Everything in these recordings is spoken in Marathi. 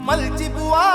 मलची बुवा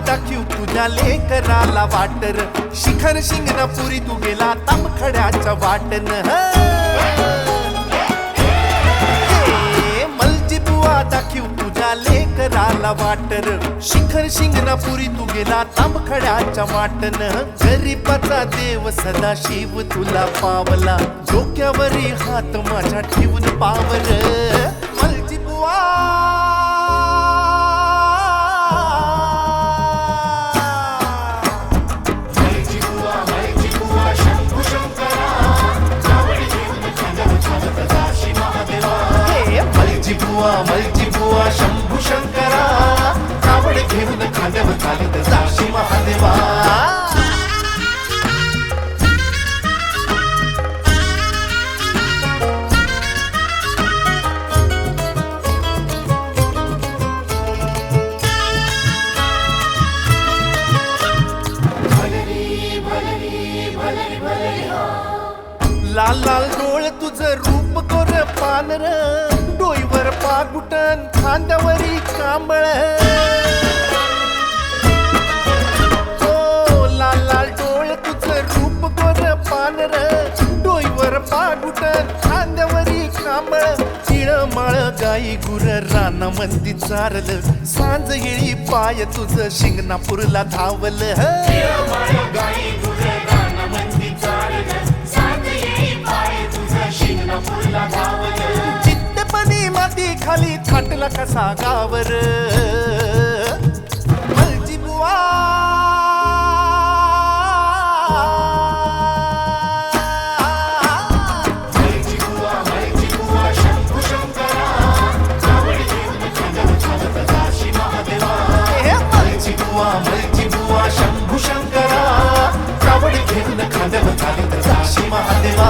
दाखीव तुझ्या लेकराला वाटर शिखर शिंगणापुरी तू गेला तामखड्याच्या वाटन मलजी बुवा दाखीव तुझ्या लेकराला वाटर शिखर शिंगणापुरी तू गेला तामखड्याच्या वाटन गरीबाचा देव सदा शिव तुला पावला डोक्यावरी हात माझ्या ठेवून पावर मलजी बुवा मलजी बुवा शंभू शंकरा कावड घेऊन खांद्यावर चालित जाशी महादेवा लाल लाल डोळ तुझं रूप कोर पानर डोईवर पागुटन खांद्यावरी कांबळ हो लाल लाल डोळ तुझं रूप कोर पानर डोईवर पागुटन खांद्यावरी कांबळ तिळमाळ गाई गुर रानामंदी चारलं सांज येळी पाय तुझं शिंगणापूरला धावलं गाई गुर रानामंदी चारलं सांज येळी पाय तुझं शिंगणापूरला धावलं माती खाली थाटला कसा गावर मलजी बुवा शंभू शंकरा कावड घेऊन खांद्यावर चालत जाशी महादेवा मलजी बुवा शंभू शंकरा कावड घेऊन खांद्यावर चालत जाशी महादेवा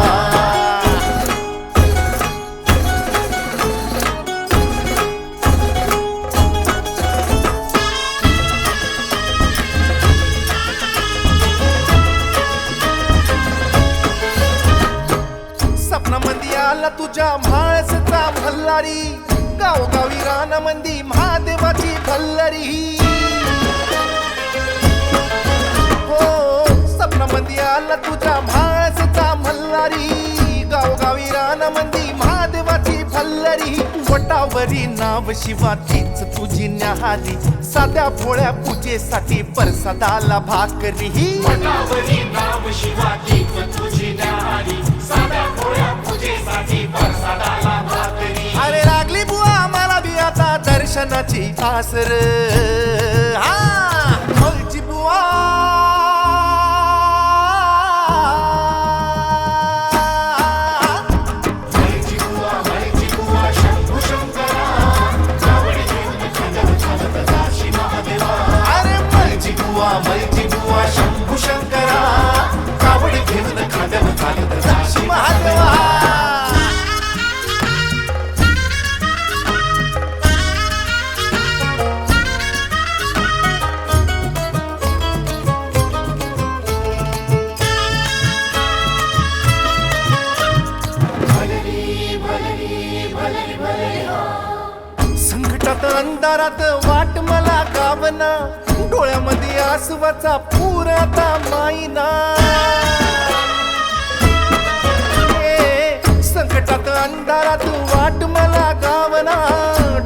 तुझ्या म्हाळसचा भल्लारी गावगावी रानामंदी महादेवाची भल्लारी हो सपनामंदी आला तुझ्या म्हाळसचा भल्लारी गावगावी रानामंदी महादेवाची भल्लारी वटावरी नाव शिवा तीच तुझी न्याहारी साध्या भोळ्या पूजेसाठी परसादाला भाकरी वटावरी नाव शिवा तीच तुझी न्याहारी साध्या भोळ्या पूजेसाठी परसादाला भाकरी अरे लागली बुवा मला बी आता दर्शनाची आसर मलजी बुवा शंभू शंकरा कावड घेऊन खांद्यावर चालत जाशी महादेवा अरे मलजी बुवा शंभू शंकरा कावड घेऊन खांद्यावर चालत जाशी महादेवा संकटात अंधारात वाट मला गावना डोळ्यामध्ये आसवाचा पूर आता माईना संकटात अंधारात वाट मला गावना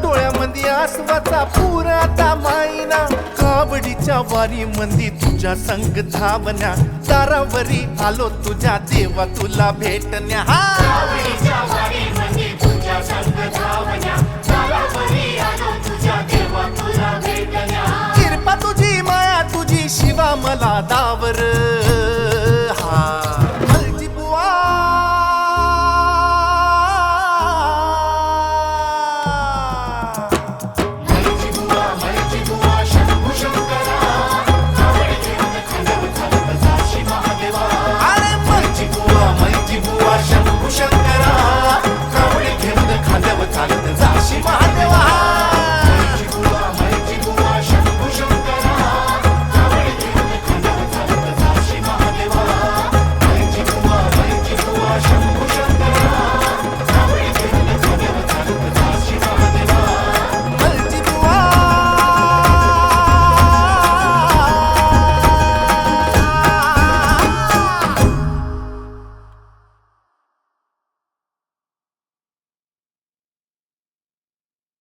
डोळ्यामध्ये आसवाचा पूर आता माईना कावडीच्या वारी मंदी तुझ्या संग धावण्या दारावरी आलो तुझ्या देवा तुला भेटण्या कावडीच्या वारी मंदी तुझ्या संग धावण्या